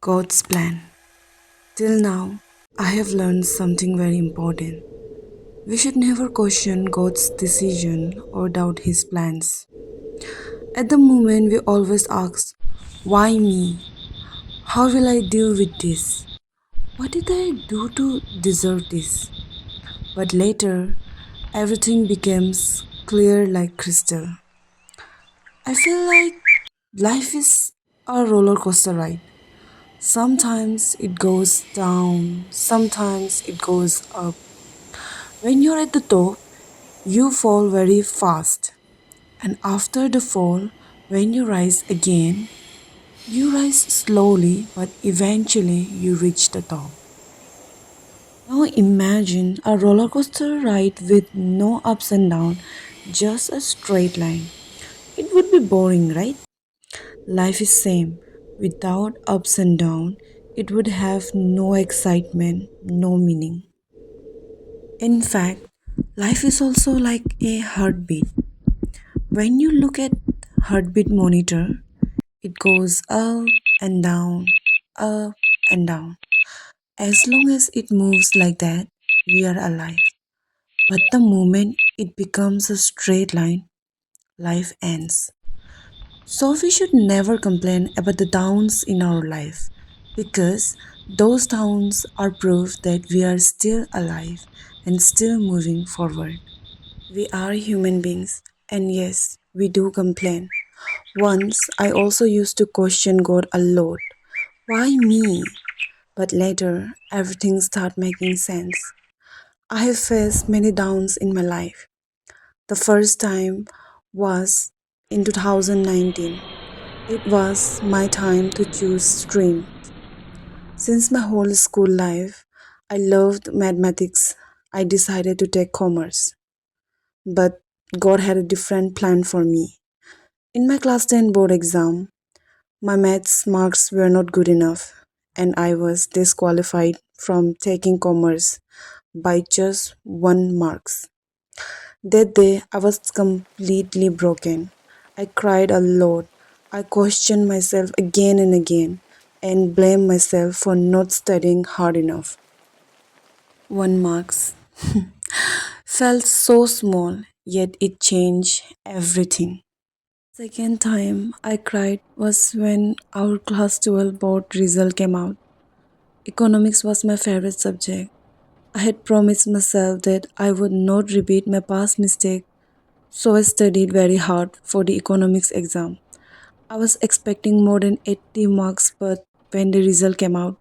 God's plan. Till now, I have learned something very important. We should never question God's decision or doubt His plans. At the moment, we always ask, why me? How will I deal with this? What did I do to deserve this? But later, everything becomes clear like crystal. I feel like life is a roller coaster ride. Sometimes it goes down, sometimes it goes up. When you're at the top, you fall very fast. And after the fall, when you rise again, you rise slowly, but eventually you reach the top. Now imagine a roller coaster ride with no ups and downs, just a straight line. It would be boring, right? Life is same. Without ups and downs, it would have no excitement, no meaning. In fact, life is also like a heartbeat. When you look at heartbeat monitor, it goes up and down. As long as it moves like that, we are alive. But the moment it becomes a straight line, life ends. So we should never complain about the downs in our life because those downs are proof that we are still alive and still moving forward. We are human beings, and yes, we do complain. Once I also used to question God a lot. Why me? But later, everything started making sense. I have faced many downs in my life. The first time was in 2019. It was my time to choose stream. Since my whole school life, I loved mathematics. I decided to take commerce. But God had a different plan for me. In my class 10 board exam, my maths marks were not good enough, and I was disqualified from taking commerce by just 1 marks. That day I was completely broken. I cried a lot. I questioned myself again and again and blamed myself for not studying hard enough. 1 marks felt so small, yet it changed everything. Second time I cried was when our class 12 board result came out. Economics was my favorite subject. I had promised myself that I would not repeat my past mistake, so I studied very hard for the economics exam. I was expecting more than 80 marks, but when the result came out,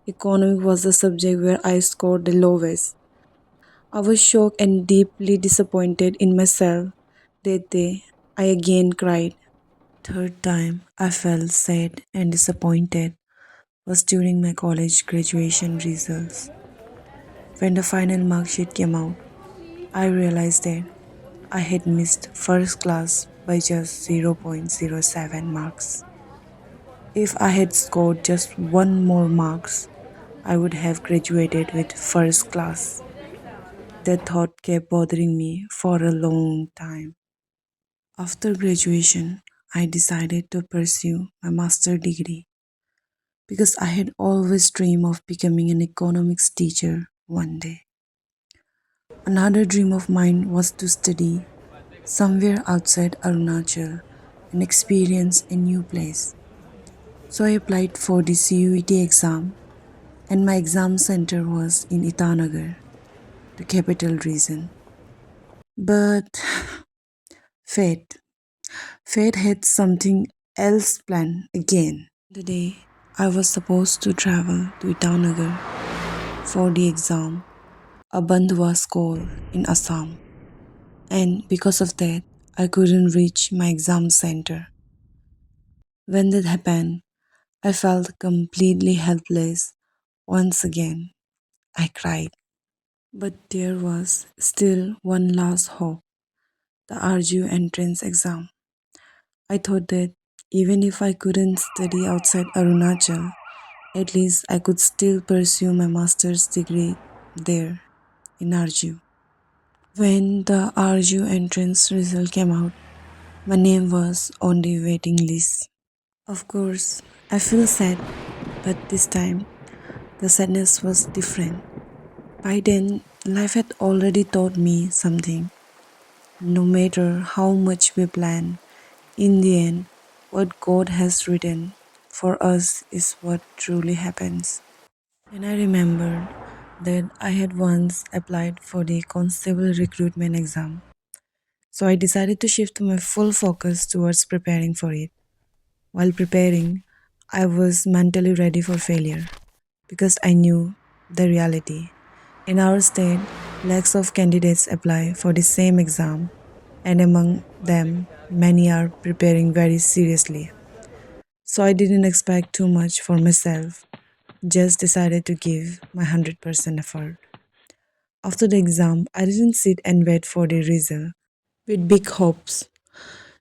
economics was the subject where I scored the lowest. I was shocked and deeply disappointed in myself. That day, I again cried. Third time I felt sad and disappointed was during my college graduation results. When the final mark sheet came out, I realized that I had missed first class by just 0.07 marks. If I had scored just one more marks, I would have graduated with first class. That thought kept bothering me for a long time. After graduation, I decided to pursue my master degree because I had always dreamed of becoming an economics teacher one day. Another dream of mine was to study somewhere outside Arunachal and experience a new place. So I applied for the CUET exam and my exam center was in Itanagar, the capital region. But fate, fate had something else planned again. The day I was supposed to travel to Itanagar for the exam, a bandh was called in Assam, and because of that, I couldn't reach my exam center. When that happened, I felt completely helpless. Once again, I cried. But there was still one last hope, the RGU entrance exam. I thought that even if I couldn't study outside Arunachal, at least I could still pursue my master's degree there in RGU. When the RGU entrance result came out, my name was on the waiting list. Of course, I feel sad, But this time, the sadness was different. By then, life had already taught me something. No matter how much we plan, in the end, what God has written for us is what truly happens. And I remembered that I had once applied for the constable recruitment exam. So I decided to shift my full focus towards preparing for it. While preparing, I was mentally ready for failure because I knew the reality. In our state, lakhs of candidates apply for the same exam, and among them, many are preparing very seriously. So I didn't expect too much for myself, just decided to give my 100% effort. After the exam, I didn't sit and wait for the result with big hopes.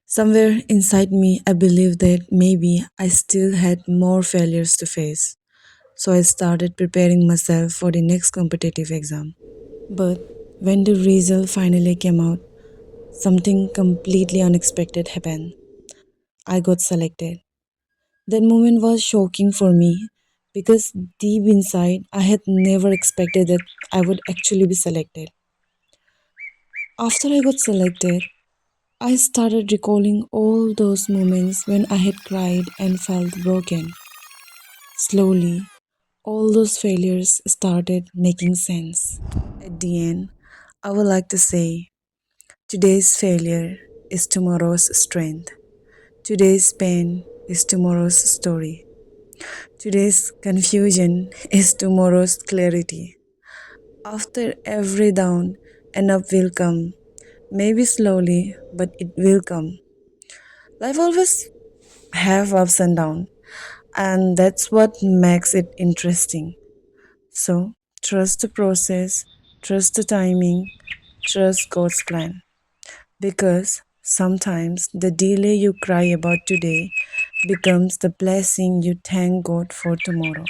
Somewhere inside me, I believed that maybe I still had more failures to face. So I started preparing myself for the next competitive exam. But when the result finally came out, something completely unexpected happened. I got selected. That moment was shocking for me because deep inside I had never expected that I would actually be selected. After I got selected, I started recalling all those moments when I had cried and felt broken. Slowly, all those failures started making sense. At the end, I would like to say today's failure is tomorrow's strength. Today's pain is tomorrow's story. Today's confusion is tomorrow's clarity. After every down, an up will come. Maybe slowly, but it will come. Life always have ups and downs, and that's what makes it interesting. So, trust the process, trust the timing, trust God's plan. Because sometimes the delay you cry about today becomes the blessing you thank God for tomorrow.